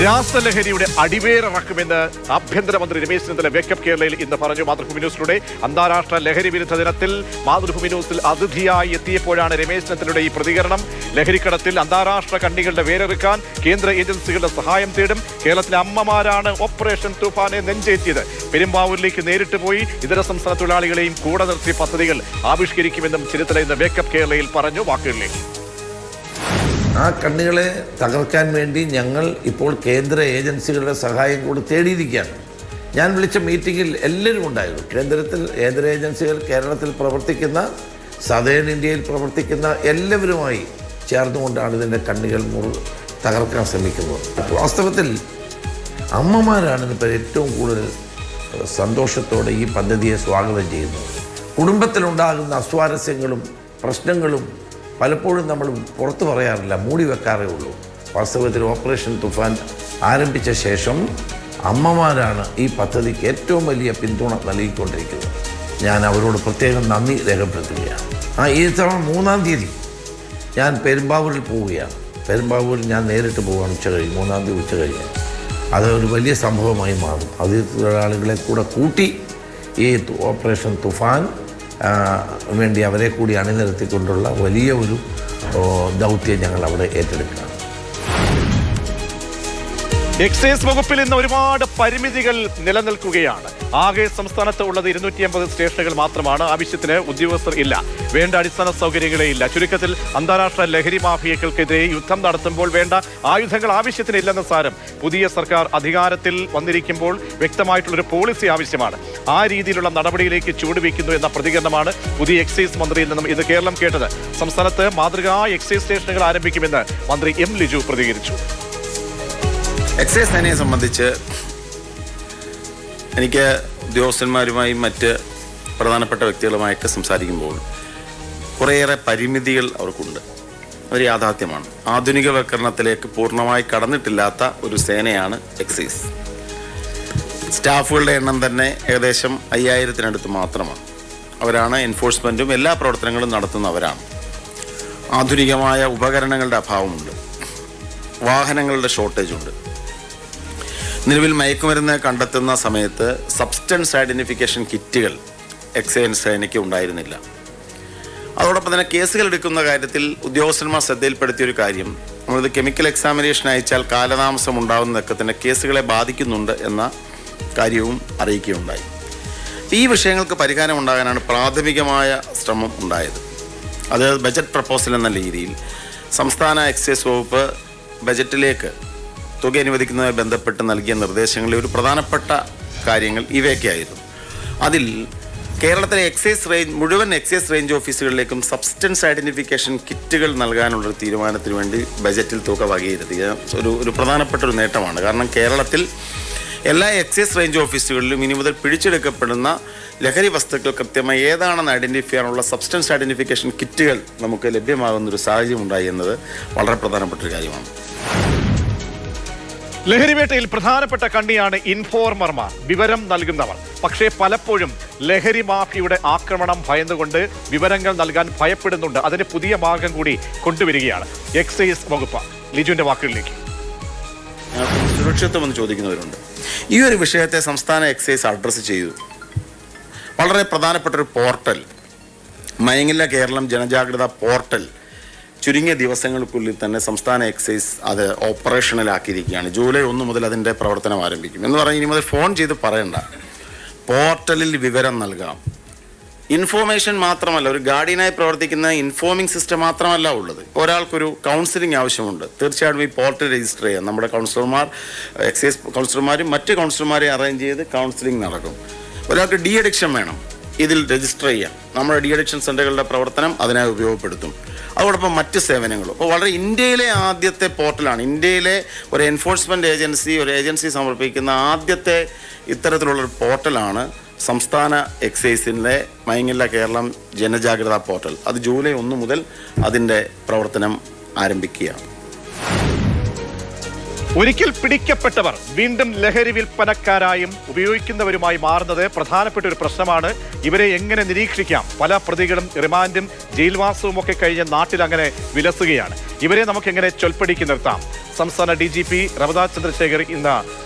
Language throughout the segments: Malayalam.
രാസലഹരിയുടെ അടിവേറിറക്കുമെന്ന് ആഭ്യന്തരമന്ത്രി രമേശ് ചെന്നിത്തല വേക്കപ്പ് കേരളയിൽ ഇന്ന് പറഞ്ഞു. മാതൃഭൂമി ന്യൂസിലൂടെ അന്താരാഷ്ട്ര ലഹരി വിരുദ്ധ ദിനത്തിൽ മാതൃഭൂമി ന്യൂസിൽ അതിഥിയായി എത്തിയപ്പോഴാണ് രമേശ് ചെന്നിത്തലയുടെ ഈ പ്രതികരണം. ലഹരിക്കടത്തിൽ അന്താരാഷ്ട്ര കണ്ണികളുടെ വേരെറുക്കാൻ കേന്ദ്ര ഏജൻസികളുടെ സഹായം തേടും. കേരളത്തിലെ അമ്മമാരാണ് ഓപ്പറേഷൻ തൂഫാനെ നെഞ്ചേറ്റിയത്. പെരുമ്പാവൂരിലേക്ക് നേരിട്ട് പോയി ഇതര സംസ്ഥാന തൊഴിലാളികളെയും കൂടെ നിർത്തി പദ്ധതികൾ ആവിഷ്കരിക്കുമെന്നും ചെന്നിത്തല ഇന്ന് വേക്കപ്പ് കേരളയിൽ പറഞ്ഞു. വാക്കുകളിലേക്ക്. ആ കണ്ണുകളെ തകർക്കാൻ വേണ്ടി ഞങ്ങൾ ഇപ്പോൾ കേന്ദ്ര ഏജൻസികളുടെ സഹായം കൂടി തേടിയിരിക്കുകയാണ്. ഞാൻ വിളിച്ച മീറ്റിങ്ങിൽ എല്ലാവരും ഉണ്ടായിരുന്നു. കേന്ദ്ര ഏജൻസികൾ, കേരളത്തിൽ പ്രവർത്തിക്കുന്ന, സദേൺ ഇന്ത്യയിൽ പ്രവർത്തിക്കുന്ന എല്ലാവരുമായി ചേർന്നുകൊണ്ടാണ് ഇതിൻ്റെ കണ്ണുകൾ തകർക്കാൻ ശ്രമിക്കുന്നത്. വാസ്തവത്തിൽ അമ്മമാരാണ് ഇപ്പോൾ ഏറ്റവും കൂടുതൽ സന്തോഷത്തോടെ ഈ പദ്ധതിയെ സ്വാഗതം ചെയ്യുന്നത്. കുടുംബത്തിലുണ്ടാകുന്ന അസ്വാരസ്യങ്ങളും പ്രശ്നങ്ങളും പലപ്പോഴും നമ്മൾ പുറത്തു പറയാറില്ല, മൂടി വെക്കാറേ ഉള്ളൂ. വാസ്തവത്തിൽ ഓപ്പറേഷൻ തുഫാൻ ആരംഭിച്ച ശേഷം അമ്മമാരാണ് ഈ പദ്ധതിക്ക് ഏറ്റവും വലിയ പിന്തുണ നൽകിക്കൊണ്ടിരിക്കുന്നത്. ഞാൻ അവരോട് പ്രത്യേകം നന്ദി രേഖപ്പെടുത്തുകയാണ്. ഈ തവണ 3-ാം തീയതി ഞാൻ പെരുമ്പാവൂരിൽ പോവുകയാണ്. പെരുമ്പാവൂരിൽ ഞാൻ നേരിട്ട് പോവുകയാണ്. 3-ാം തീയതി ഉച്ച കഴിഞ്ഞ് അത് ഒരു വലിയ സംഭവമായി മാറും. അതിഥി തൊഴിലാളികളെ കൂടെ കൂട്ടി ഈ ഓപ്പറേഷൻ തുഫാൻ വേണ്ടി അവരെ കൂടി അണിനിരത്തിക്കൊണ്ടുള്ള വലിയ ഒരു ദൗത്യം ഞങ്ങൾ അവിടെ ഏറ്റെടുക്കുകയാണ്. എക്സൈസ് വകുപ്പിൽ ഇന്ന് ഒരുപാട് പരിമിതികൾ നിലനിൽക്കുകയാണ്. ആകെ സംസ്ഥാനത്ത് ഉള്ളത് 250 സ്റ്റേഷനുകൾ മാത്രമാണ്. ആവശ്യത്തിന് ഉദ്യോഗസ്ഥർ ഇല്ല, വേണ്ട അടിസ്ഥാന സൗകര്യങ്ങളേ ഇല്ല. ചുരുക്കത്തിൽ അന്താരാഷ്ട്ര ലഹരി മാഫിയകൾക്കെതിരെ യുദ്ധം നടത്തുമ്പോൾ വേണ്ട ആയുധങ്ങൾ ആവശ്യത്തിനില്ലെന്ന സാരം. പുതിയ സർക്കാർ അധികാരത്തിൽ വന്നിരിക്കുമ്പോൾ വ്യക്തമായിട്ടുള്ളൊരു പോളിസി ആവശ്യമാണ്. ആ രീതിയിലുള്ള നടപടിയിലേക്ക് ചുവടുവെക്കുന്നു എന്ന പ്രതികരണമാണ് പുതിയ എക്സൈസ് മന്ത്രിയിൽ നിന്നും ഇത് കേരളം കേട്ടത്. സംസ്ഥാനത്ത് മാതൃകാ എക്സൈസ് സ്റ്റേഷനുകൾ ആരംഭിക്കുമെന്ന് മന്ത്രി എം ലിജു പ്രതികരിച്ചു. എക്സൈസ് സേനയെ സംബന്ധിച്ച് എനിക്ക് ഉദ്യോഗസ്ഥന്മാരുമായും മറ്റ് പ്രധാനപ്പെട്ട വ്യക്തികളുമായൊക്കെ സംസാരിക്കുമ്പോൾ കുറേയേറെ പരിമിതികൾ അവർക്കുണ്ട്. ഒരു യാഥാർത്ഥ്യമാണ്. ആധുനികവൽക്കരണത്തിലേക്ക് പൂർണ്ണമായി കടന്നിട്ടില്ലാത്ത ഒരു സേനയാണ് എക്സൈസ്. സ്റ്റാഫുകളുടെ എണ്ണം തന്നെ ഏകദേശം 5000-നടുത്ത് മാത്രമാണ്. അവരാണ് എൻഫോഴ്സ്മെൻറ്റും എല്ലാ പ്രവർത്തനങ്ങളും നടത്തുന്നവരാണ്. ആധുനികമായ ഉപകരണങ്ങളുടെ അഭാവമുണ്ട്, വാഹനങ്ങളുടെ ഷോർട്ടേജുണ്ട്. നിലവിൽ മയക്കുമരുന്ന് കണ്ടെത്തുന്ന സമയത്ത് സബ്സ്റ്റൻസ് ഐഡൻറ്റിഫിക്കേഷൻ കിറ്റുകൾ എക്സൈസ് സേനയ്ക്ക് ഉണ്ടായിരുന്നില്ല. അതോടൊപ്പം തന്നെ കേസുകൾ എടുക്കുന്ന കാര്യത്തിൽ ഉദ്യോഗസ്ഥന്മാർ ശ്രദ്ധയിൽപ്പെടുത്തിയൊരു കാര്യം, നമ്മളിത് കെമിക്കൽ എക്സാമിനേഷൻ അയച്ചാൽ കാലതാമസം ഉണ്ടാകുന്നതൊക്കെ തന്നെ കേസുകളെ ബാധിക്കുന്നുണ്ട് എന്ന കാര്യവും അറിയിക്കുകയുണ്ടായി. ഈ വിഷയങ്ങൾക്ക് പരിഹാരം ഉണ്ടാകാനാണ് പ്രാഥമികമായ ശ്രമം ഉണ്ടായത്. അത് ബജറ്റ് പ്രപ്പോസൽ എന്ന രീതിയിൽ സംസ്ഥാന എക്സൈസ് വകുപ്പ് ബജറ്റിലേക്ക് തുക അനുവദിക്കുന്നതുമായി ബന്ധപ്പെട്ട് നൽകിയ നിർദ്ദേശങ്ങളിൽ ഒരു പ്രധാനപ്പെട്ട കാര്യങ്ങൾ ഇവയൊക്കെയായിരുന്നു. അതിൽ കേരളത്തിലെ മുഴുവൻ എക്സൈസ് റേഞ്ച് ഓഫീസുകളിലേക്കും സബ്സ്റ്റൻസ് ഐഡൻറ്റിഫിക്കേഷൻ കിറ്റുകൾ നൽകാനുള്ളൊരു തീരുമാനത്തിന് വേണ്ടി ബജറ്റിൽ തുക വകയിരുത്തിയ ഒരു പ്രധാനപ്പെട്ട ഒരു നേട്ടമാണ്. കാരണം കേരളത്തിൽ എല്ലാ എക്സൈസ് റേഞ്ച് ഓഫീസുകളിലും ഇനി മുതൽ പിടിച്ചെടുക്കപ്പെടുന്ന ലഹരി വസ്തുക്കൾ കൃത്യമായി ഏതാണെന്ന് ഐഡൻറ്റിഫൈ ചെയ്യാനുള്ള സബ്സ്റ്റൻസ് ഐഡൻറ്റിഫിക്കേഷൻ കിറ്റുകൾ നമുക്ക് ലഭ്യമാകുന്നൊരു സാഹചര്യം ഉണ്ടായി എന്നത് വളരെ പ്രധാനപ്പെട്ട ഒരു കാര്യമാണ്. ലഹരിവേട്ടയിൽ പ്രധാനപ്പെട്ട കണ്ണിയാണ് ഇൻഫോർമർമാർ, വിവരം നൽകുന്നവർ. പക്ഷേ പലപ്പോഴും ലഹരി മാഫിയുടെ ആക്രമണം ഭയന്നുകൊണ്ട് വിവരങ്ങൾ നൽകാൻ ഭയപ്പെടുന്നുണ്ട്. അതിന് പുതിയ മാർഗം കൂടി കൊണ്ടുവരികയാണ് എക്സൈസ് വകുപ്പ്. ലിജുവിന്റെ വാക്കുകളിലേക്ക്. സുരക്ഷിതത്വം എന്ന് ചോദിക്കുന്നവരുണ്ട്. ഈ ഒരു വിഷയത്തെ സംസ്ഥാന എക്സൈസ് അഡ്രസ്സ് ചെയ്തു. വളരെ പ്രധാനപ്പെട്ട ഒരു പോർട്ടൽ, മയങ്ങില്ല കേരളം ജനജാഗ്രത പോർട്ടൽ, ചുരുങ്ങിയ ദിവസങ്ങൾക്കുള്ളിൽ തന്നെ സംസ്ഥാന എക്സൈസ് അത് ഓപ്പറേഷണലാക്കിയിരിക്കുകയാണ്. ജൂലൈ 1 മുതൽ അതിൻ്റെ പ്രവർത്തനം ആരംഭിക്കും എന്ന് പറഞ്ഞാൽ ഇനി മുതൽ ഫോൺ ചെയ്ത് പറയണ്ട, പോർട്ടലിൽ വിവരം നൽകാം. ഇൻഫോർമേഷൻ മാത്രമല്ല, ഒരു ഗാർഡിയനായി പ്രവർത്തിക്കുന്ന ഇൻഫോമിംഗ് സിസ്റ്റം മാത്രമല്ല ഉള്ളത്. ഒരാൾക്കൊരു കൗൺസിലിംഗ് ആവശ്യമുണ്ട്, തീർച്ചയായിട്ടും ഈ പോർട്ടൽ രജിസ്റ്റർ ചെയ്യാം. നമ്മുടെ കൗൺസിലർമാർ, എക്സൈസ് കൗൺസിലർമാരും മറ്റ് കൗൺസിലർമാരെ അറേഞ്ച് ചെയ്ത് കൗൺസിലിംഗ് നടക്കും. ഒരാൾക്ക് ഡി അഡിക്ഷൻ വേണം, ഇതിൽ രജിസ്റ്റർ ചെയ്യാം. നമ്മുടെ ഡി അഡിക്ഷൻ സെൻ്ററുകളുടെ പ്രവർത്തനം അതിനായി ഉപയോഗപ്പെടുത്തും. അതോടൊപ്പം മറ്റ് സേവനങ്ങളും. അപ്പോൾ വളരെ ഇന്ത്യയിലെ ആദ്യത്തെ പോർട്ടലാണ്. ഇന്ത്യയിലെ ഒരു എൻഫോഴ്സ്മെൻറ്റ് ഏജൻസി സമർപ്പിക്കുന്ന ആദ്യത്തെ ഇത്തരത്തിലുള്ളൊരു പോർട്ടലാണ് സംസ്ഥാന എക്സൈസിൻ്റെ മയങ്ങില്ല കേരളം ജനജാഗ്രതാ പോർട്ടൽ. അത് ജൂലൈ 1 മുതൽ അതിൻ്റെ പ്രവർത്തനം ആരംഭിക്കുകയാണ്. ഒരിക്കൽ പിടിക്കപ്പെട്ടവർ വീണ്ടും ലഹരി വിൽപ്പനക്കാരായും ഉപയോഗിക്കുന്നവരുമായി മാറുന്നത് പ്രധാനപ്പെട്ട ഒരു പ്രശ്നമാണ്. ഇവരെ എങ്ങനെ നിരീക്ഷിക്കാം? പല പ്രതികളും റിമാൻഡും ജയിൽവാസവും ഒക്കെ കഴിഞ്ഞ് നാട്ടിൽ അങ്ങനെ വിലസുകയാണ്. ഇവരെ നമുക്ക് എങ്ങനെ ചൊൽപ്പടിക്ക് നിർത്താം? സംസ്ഥാന DGP റവദ ചന്ദ്രശേഖർ ഇന്ന്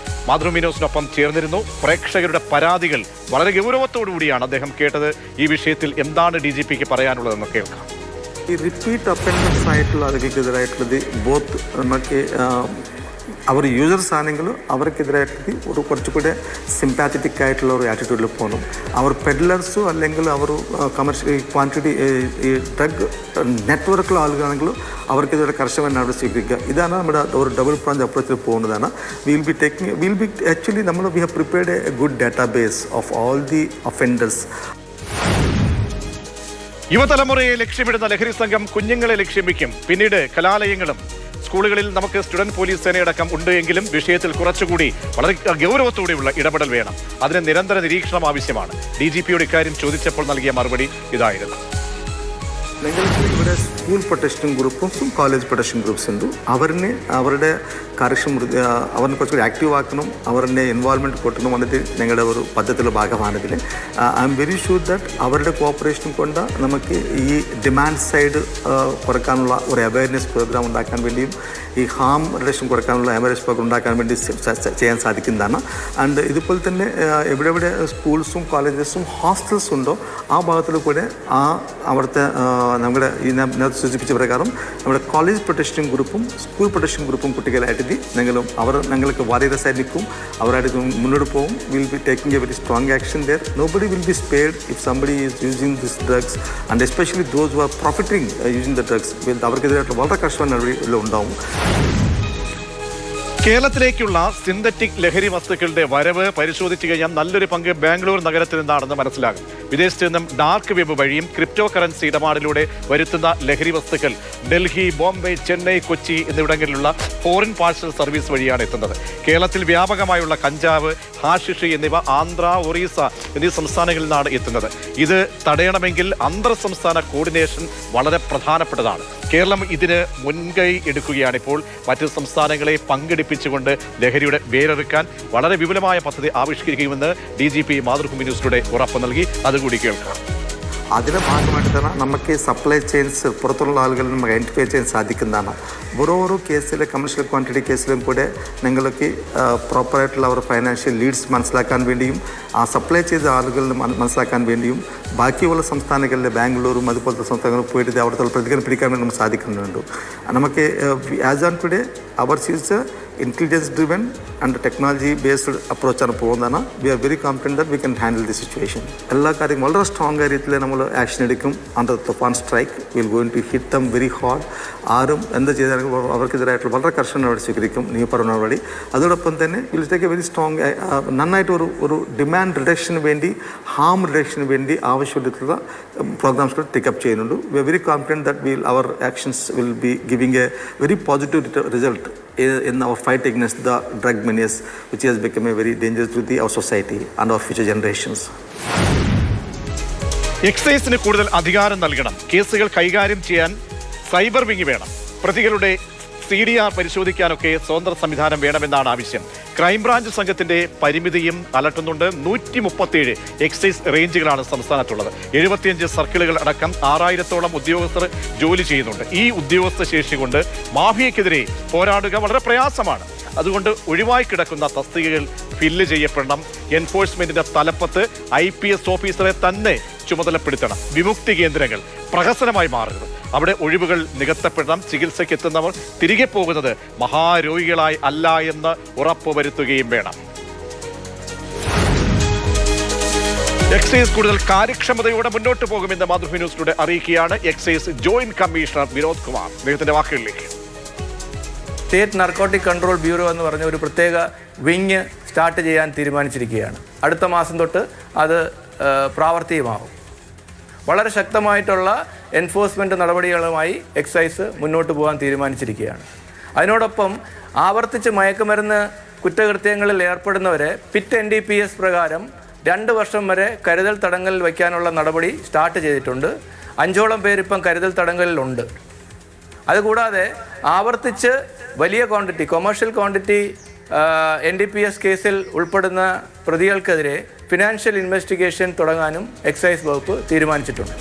മാതൃഭൂമി ന്യൂസിനൊപ്പം ചേർന്നിരുന്നു. പ്രേക്ഷകരുടെ പരാതികൾ വളരെ ഗൗരവത്തോടുകൂടിയാണ് അദ്ദേഹം കേട്ടത്. ഈ വിഷയത്തിൽ എന്താണ് DGPക്ക് പറയാനുള്ളതെന്ന് കേൾക്കാം. ഈ റിപ്പീറ്റ് ഒഫൻഡേഴ്സ് ആയിട്ടുള്ള ആളുകൾക്കെതിരായിട്ടുള്ളത് ബോത്ത് നമുക്ക് അവർ യൂസേഴ്സ് ആണെങ്കിലും അവർക്കെതിരായിട്ട് ഒരു കുറച്ചുകൂടെ സിംപാത്തറ്റിക് ആയിട്ടുള്ള ഒരു ആറ്റിറ്റ്യൂഡിൽ പോകണം. അവർ പെഡ്ലർസോ അല്ലെങ്കിൽ അവർ കമേഴ്ഷ്യൽ ക്വാണ്ടിറ്റി ഈ ഡ്രഗ് നെറ്റ്വർക്കുള്ള ആളുകളാണെങ്കിലും അവർക്കെതിരെ കർശന നടപടി സ്വീകരിക്കുക. ഇതാണ് നമ്മുടെ ഒരു ഡബിൾ ബ്രാഞ്ച് അപ്രോച്ചിൽ പോകുന്നതാണ്. We have prepared A good database of all the offenders. യുവതലമുറയെ ലക്ഷ്യമിടുന്ന ലഹരി സംഘം കുഞ്ഞുങ്ങളെ ലക്ഷ്യം വയ്ക്കും. പിന്നീട് കലാലയങ്ങളും സ്കൂളുകളിൽ നമുക്ക് സ്റ്റുഡന്റ് പോലീസ് സേനയടക്കം ഉണ്ട് എങ്കിലും വിഷയത്തിൽ കുറച്ചുകൂടി വളരെ ഗൗരവത്തോടെയുള്ള ഇടപെടൽ വേണം. അതിന് നിരന്തര നിരീക്ഷണം ആവശ്യമാണ്. DGPയോട് ഇക്കാര്യം ചോദിച്ചപ്പോൾ നൽകിയ മറുപടി ഇതായിരുന്നു. നിങ്ങൾക്ക് ഇവിടെ സ്കൂൾ പ്രൊട്ടക്ഷൻ ഗ്രൂപ്പും കോളേജ് പ്രൊട്ടക്ഷൻ ഗ്രൂപ്പ്സ് ഉണ്ട്. അവരുടെ അവരെ കുറച്ചുകൂടി ആക്റ്റീവ് ആക്കണം, അവരുടെ ഇൻവോൾവ്മെൻറ്റ് കൂട്ടണം വന്നിട്ട് ഞങ്ങളുടെ ഒരു പദ്ധതിയുടെ ഭാഗമാണിതിൽ. I'm very sure that അവരുടെ കോപ്പറേഷൻ കൊണ്ട് നമുക്ക് ഈ ഡിമാൻഡ് സൈഡ് കുറയ്ക്കാനുള്ള ഒരു അവയർനെസ് പ്രോഗ്രാം ഉണ്ടാക്കാൻ വേണ്ടിയും ഈ ഹാം റിഡക്ഷൻ കുറയ്ക്കാനുള്ള അവയർനെസ് പ്രോഗ്രാം ഉണ്ടാക്കാൻ വേണ്ടി ചെയ്യാൻ സാധിക്കുന്നതാണ്. ആൻഡ് ഇതുപോലെ തന്നെ എവിടെ സ്കൂൾസും കോളേജസും ഹോസ്റ്റൽസും ഉണ്ടോ ആ ഭാഗത്തിൽ കൂടെ അവിടുത്തെ നമ്മുടെ ഈ നേരത്തെ സൂചിപ്പിച്ച പ്രകാരം നമ്മുടെ കോളേജ് പ്രൊട്ടക്ഷൻ ഗ്രൂപ്പും സ്കൂൾ പ്രൊട്ടക്ഷൻ ഗ്രൂപ്പും കുട്ടികളായിട്ട് ഞങ്ങൾക്ക് വളരെ സൈനിക്കും അവരായിട്ട് മുന്നോട്ട് പോകും. Will be taking a very strong action there. Nobody will be spared if somebody is using this drugs and especially those who are profiting using the drugs. അവർക്കെതിരായിട്ട് വളരെ കർശന നടപടി ഉണ്ടാവും. കേരളത്തിലേക്കുള്ള സിന്തറ്റിക് ലഹരി വസ്തുക്കളുടെ വരവ് പരിശോധിച്ചു കഴിഞ്ഞാൽ നല്ലൊരു പങ്ക് ബാംഗ്ലൂർ നഗരത്തിൽ നിന്നാണെന്ന് മനസ്സിലാകും. വിദേശത്ത് നിന്നും ഡാർക്ക് വെബ് വഴിയും ക്രിപ്റ്റോ കറൻസി ഇടപാടിലൂടെ വരുത്തുന്ന ലഹരി വസ്തുക്കൾ ഡൽഹി, ബോംബെ, ചെന്നൈ, കൊച്ചി എന്നിവിടങ്ങളിലുള്ള ഫോറിൻ പാഴ്സൽ സർവീസ് വഴിയാണ് എത്തുന്നത്. കേരളത്തിൽ വ്യാപകമായുള്ള കഞ്ചാവ്, ഹാഷിഷ് എന്നിവ ആന്ധ്ര, ഒറീസ എന്നീ സംസ്ഥാനങ്ങളിൽ നിന്നാണ് എത്തുന്നത്. ഇത് തടയണമെങ്കിൽ അന്തർ സംസ്ഥാന കോർഡിനേഷൻ വളരെ പ്രധാനപ്പെട്ടതാണ്. കേരളം ഇതിന് മുൻകൈ എടുക്കുകയാണ്. ഇപ്പോൾ മറ്റ് സംസ്ഥാനങ്ങളെ പങ്കെടുപ്പിച്ചുകൊണ്ട് ലഹരിയുടെ വേരെറുക്കാൻ വളരെ വിപുലമായ പദ്ധതി ആവിഷ്കരിക്കുമെന്ന് DGP മാതൃഭൂമി ന്യൂസിലൂടെ ഉറപ്പ് നൽകി. അതുകൂടി കേൾക്കാം. അതിൻ്റെ ഭാഗമായിട്ട് തന്നെ നമുക്ക് സപ്ലൈ ചെയിൻസ് പുറത്തുള്ള ആളുകളിൽ നമുക്ക് ഐഡൻറ്റിഫൈ ചെയ്യാൻ സാധിക്കുന്നതാണ്. ഓരോ കേസിലെ കമേഴ്ഷ്യൽ ക്വാണ്ടിറ്റി കേസിലും കൂടെ നിങ്ങൾക്ക് പ്രോപ്പറായിട്ടുള്ള അവർ ഫൈനാൻഷ്യൽ ലീഡ്സ് മനസ്സിലാക്കാൻ വേണ്ടിയും ആ സപ്ലൈ ചെയ്ത ആളുകളിൽ മനസ്സിലാക്കാൻ വേണ്ടിയും ബാക്കിയുള്ള സംസ്ഥാനങ്ങളിലെ ബാംഗ്ലൂരും അതുപോലത്തെ സംസ്ഥാനങ്ങളിൽ പോയിട്ട് അവിടുത്തെ പ്രതികരണം പിടിക്കാൻ വേണ്ടി നമുക്ക് സാധിക്കുന്നുണ്ട്. നമുക്ക് as on today our is intelligence driven and technology based approach ആണ് പോകുന്നതാണ്. We are very confident that we can handle the situation. എല്ലാ കാര്യങ്ങളും വളരെ സ്ട്രോങ് കാര്യത്തിൽ നമ്മൾ ആക്ഷൻ എടുക്കും. Under Toofan strike will going to hit them very hard. ആരും എന്ത് ചെയ്താലും അവർക്കെതിരായിട്ടുള്ള വളരെ കർശന നടപടി സ്വീകരിക്കും, നിയമപരമായ നടപടി. അതോടൊപ്പം തന്നെ will take a very strong നന്നായിട്ട് ഒരു ഡിമാൻഡ് റിഡക്ഷന് വേണ്ടി, ഹാം റിഡക്ഷന് വേണ്ടി ആവശ്യമായിട്ടുള്ള പ്രോഗ്രാംസ് ടേക്കപ്പ് ചെയ്യുന്നുണ്ട്. We are very confident that our actions will be giving a very positive result in our fight against the drug menace, which has become a very dangerous to our society and our future generations. എക്സൈസിന് കൂടുതൽ അധികാരം നൽകണം. കേസുകൾ കൈകാര്യം ചെയ്യാൻ സൈബർ വിങ് വേണം. പ്രതികളുടെ CDR പരിശോധിക്കാനൊക്കെ സ്വതന്ത്ര സംവിധാനം വേണമെന്നാണ് ആവശ്യം. ക്രൈംബ്രാഞ്ച് സംഘത്തിന്റെ പരിമിതിയും അലട്ടുന്നുണ്ട്. 137 എക്സൈസ് റേഞ്ചുകളാണ് സംസ്ഥാനത്തുള്ളത്. 75 സർക്കിളുകൾ അടക്കം 6000-ഓളം ഉദ്യോഗസ്ഥർ ജോലി ചെയ്യുന്നുണ്ട്. ഈ ഉദ്യോഗസ്ഥ ശേഷി കൊണ്ട് മാഫിയക്കെതിരെ പോരാടുക വളരെ പ്രയാസമാണ്. അതുകൊണ്ട് ഒഴിവായി കിടക്കുന്ന തസ്തികകൾ ഫില്ല് ചെയ്യപ്പെടണം. എൻഫോഴ്സ്മെന്റിന്റെ തലപ്പത്ത് IPS ഓഫീസറെ തന്നെ ചുമതലപ്പെടുത്തണം. വിമുക്തി കേന്ദ്രങ്ങൾ പ്രഹസനമായി മാറരുത്. അവിടെ ഒഴിവുകൾ നികത്തപ്പെടണം. ചികിത്സയ്ക്ക് എത്തുന്നവർ തിരികെ പോകുന്നത് മഹാരോഗികളായി അല്ല എന്ന് ഉറപ്പുവരുത്തുകയും വേണം. എക്സൈസ് കൂടുതൽ കാര്യക്ഷമതയോടെ മുന്നോട്ട് പോകുമെന്ന് മാതൃഭൂമി ന്യൂസിലൂടെ അറിയിക്കുകയാണ് excise joint commissioner Vinod Kumar. അദ്ദേഹത്തിന്റെ വാക്കുകളിലേക്ക്. സ്റ്റേറ്റ് നർക്കോട്ടിക് കൺട്രോൾ ബ്യൂറോ എന്ന് പറഞ്ഞ ഒരു പ്രത്യേക വിങ് സ്റ്റാർട്ട് ചെയ്യാൻ തീരുമാനിച്ചിരിക്കുകയാണ്. അടുത്ത മാസം തൊട്ട് അത് പ്രാവർത്തികമാകും. വളരെ ശക്തമായിട്ടുള്ള എൻഫോഴ്സ്മെൻറ്റ് നടപടികളുമായി എക്സൈസ് മുന്നോട്ട് പോകാൻ തീരുമാനിച്ചിരിക്കുകയാണ്. അതിനോടൊപ്പം ആവർത്തിച്ച് മയക്കുമരുന്ന് കുറ്റകൃത്യങ്ങളിൽ ഏർപ്പെടുന്നവരെ പിറ്റ് NDPS പ്രകാരം 2 വർഷം വരെ കരുതൽ തടങ്കലിൽ വയ്ക്കാനുള്ള നടപടി സ്റ്റാർട്ട് ചെയ്തിട്ടുണ്ട്. 5ഓളം പേരിപ്പം കരുതൽ തടങ്കലിലുണ്ട്. അതുകൂടാതെ ആവർത്തിച്ച് വലിയ ക്വാണ്ടിറ്റി കൊമേഴ്ഷ്യൽ ക്വാണ്ടിറ്റി NDPS കേസിൽ ഉൾപ്പെടുന്ന പ്രതികൾക്കെതിരെ ഫിനാൻഷ്യൽ ഇൻവെസ്റ്റിഗേഷൻ തുടങ്ങാനും എക്സൈസ് വകുപ്പ് തീരുമാനിച്ചിട്ടുണ്ട്.